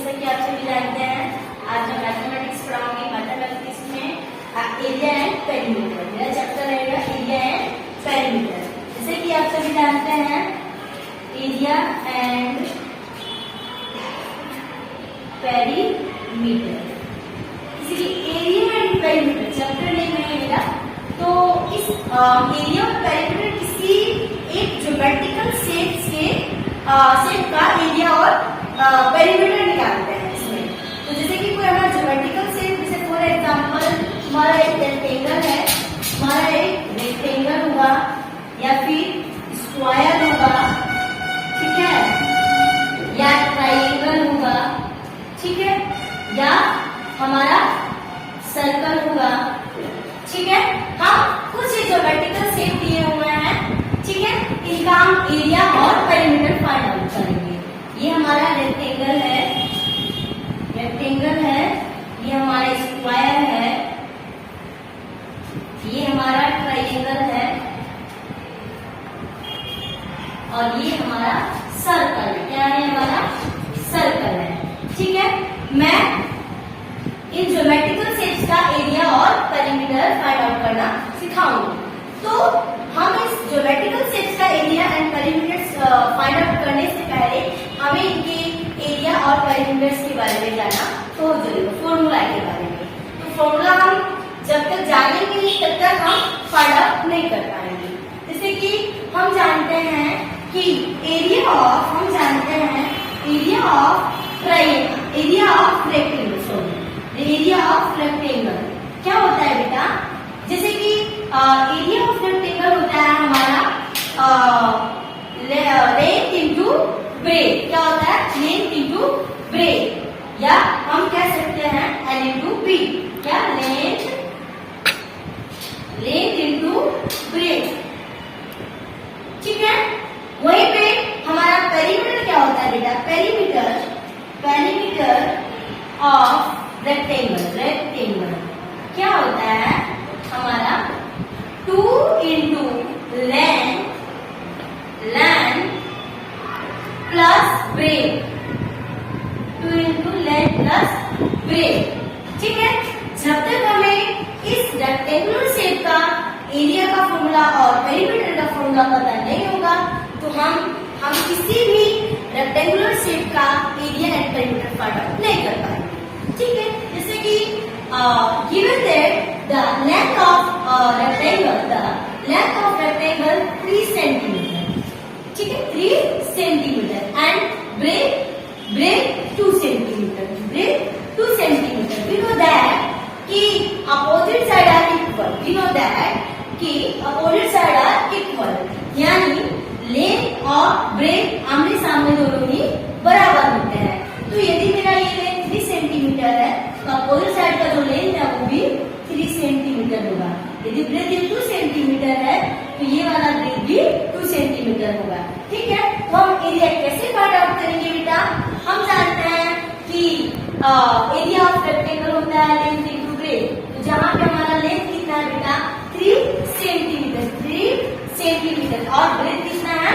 जैसा कि आप सभी जानते हैं, आज मैं मैथमेटिक्स पढ़ाऊंगी। मैथमेटिक्स में एरिया एंड पेरीमीटर, मेरा चैप्टर रहेगा एरिया एंड पेरीमीटर। जैसे कि आप सभी जानते हैं, area and perimeter, area and perimeter chapter name है मेरा। तो इस एरिया और पेरीमीटर किसी एक ज्योमेट्रिकल शेप का एरिया और पेरीमीटर निकालते हैं इसमें। तो जैसे कि कोई हमारा ज्योमेट्रिकल शेप, जैसे फॉर एग्जांपल हमारा एक रेक्टेंगल है, हमारा एक रेक्टेंगल होगा या फिर स्क्वायर होगा, ठीक है, या ट्राइंगल होगा, ठीक है, या हमारा सर्कल होगा, ठीक है। हम कुछ ज्योमेट्रिकल शेप दिए हुए हैं, ठीक है, इनका हम एरिया और पेरीमीटर फाइंड आउट करेंगे। ये हमारा रेक्टेंगल है, ये हमारा स्क्वायर है, ये हमारा ट्राइंगल है और ये हमारा सर्कल है। क्या है? हमारा सर्कल है, ठीक है। मैं इन ज्योमेट्रिकल शेप्स का एरिया और पेरीमीटर फाइंड आउट करना सिखाऊंगी। तो हम इस ज्योमेट्रिकल शेप्स का area and perimeter find out करने से पहले हमें इनके एरिया और पेरीमीटर्स के बारे में जानना बहुत जरूरी है, फॉर्मूला के बारे में। तो फॉर्मूला हम जब तक जानेंगे नहीं तब तक हम फाइंड आउट नहीं कर पाएंगे। जैसे कि हम जानते हैं कि एरिया ऑफ रेक्टेंगल क्या होता है बेटा? जैसे कि एरिया ऑफ रेक्टेंगल होता है हमारा लेंथ इंटू ब्रेथ। क्या होता है? लेंथ इंटू ब्रेथ, या हम कह सकते हैं एल इंटू बी। क्या? लेंथ इंटू ब्रेथ, ठीक है। वहीं पे हमारा पेरीमीटर क्या होता है बेटा? पेरीमीटर ऑफ रेक्टेंगल क्या होता है हमारा? 2 into length plus breath, 2 into length plus breath, ठीक है। जब तक हमें इस रेक्टेंगुलर शेप का एरिया का फॉर्मूला और पेरीमीटर का फॉर्मूला पता नहीं होगा तो हम किसी भी रेक्टेंगुलर शेप का area and perimeter find out नहीं कर पाएंगे, ठीक है। जैसे कि given that the length of rectangle 3 centimeter, ठीक है, 3 centimeter and breadth 2 centimeter, we know that कि opposite side are equal, यानी लेंथ और ब्रेथ आमने सामने दोनों ही बराबर होते हैं। तो यदि मेरा ये लेंथ 3 सेंटीमीटर है तो अपोजिट साइड का जो लेंथ है वो भी 3 सेंटीमीटर होगा। यदि ब्रेथ 2 सेंटीमीटर है तो ये वाला ब्रेथ भी 2 सेंटीमीटर होगा, ठीक है। तो हम एरिया कैसे फाइंड आउट करेंगे बेटा? हम जानते हैं कि एरिया ऑफ रेक्टेंगल होता है लेंथ इंटू ब्रेथ। तो जहां पे हमारा लेंथ कितना है बेटा? 3 सेंटीमीटर और ब्रेथ कितना है?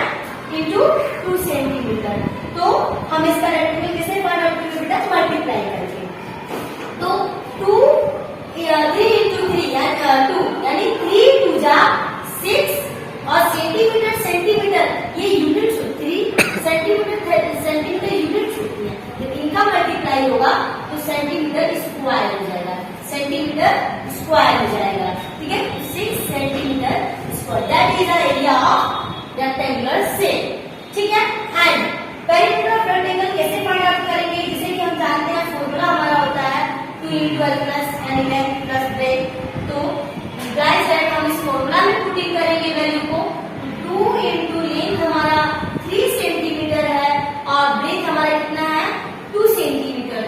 Into 2 centimetre. तो हम इसका रेक्टेंगल कैसे फाइंड आउट करेंगे बेटा? मल्टीप्लाई करके। तो 3 इंटू 3 यानी 3 2 जा 6 और सेंटीमीटर ये यूनिट्स होती है, सेंटीमीटर यूनिट्स होती है। जब इनका मल्टीप्लाई होगा तो सेंटीमीटर स्क्वायर हो जाएगा, ठीक है। 6 centimetre square, that is the area of rectangular shape, ठीक है। एंड पेरीमीटर ऑफ रेक्टेंगल कैसे फाइंड आउट करेंगे? जैसे कि हम जानते हैं फॉर्मूला हमारा होता है 2 into L plus N length plus breadth. तो गाइस दैट हम इस फॉर्मूला में पुटिंग करेंगे वैल्यू को। 2 इंटू लेंथ हमारा 3 सेंटीमीटर है और ब्रेथ हमारा कितना है? 2 सेंटीमीटर।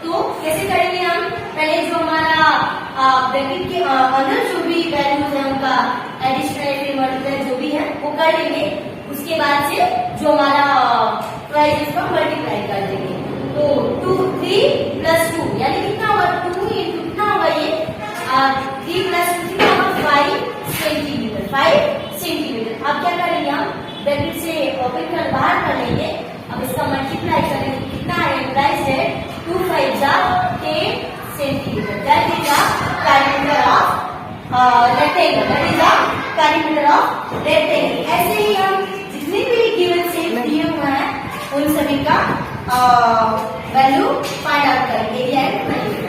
तो कैसे करेंगे हम? पहले जो हमारा ब्रैकेट के अंदर जो भी वैल्यूज है उनका एडिशनल मल्टीप्लाई जो भी है वो कर लेंगे। उसके बाद से जो हमारा प्राइस इसको मल्टीप्लाई कर देंगे। तो 3 प्लस 2 यानी कितना होगा? 2 इंटू कितना होगा? ये 3 प्लस 2 कितना होगा? 5 सेंटीमीटर। अब क्या करेंगे हम? ब्रैकेट से ओपन कर बाहर कर लेंगे। अब इसका मल्टीप्लाई करेंगे is a 10 centimeter. That is a perimeter of rectangle. That is a perimeter of rectangle. ऐसे ही हम जितने भी given शेप दिए हुए हैं उन सभी का वैल्यू फाइंड आउट करेंगे एरिया एंड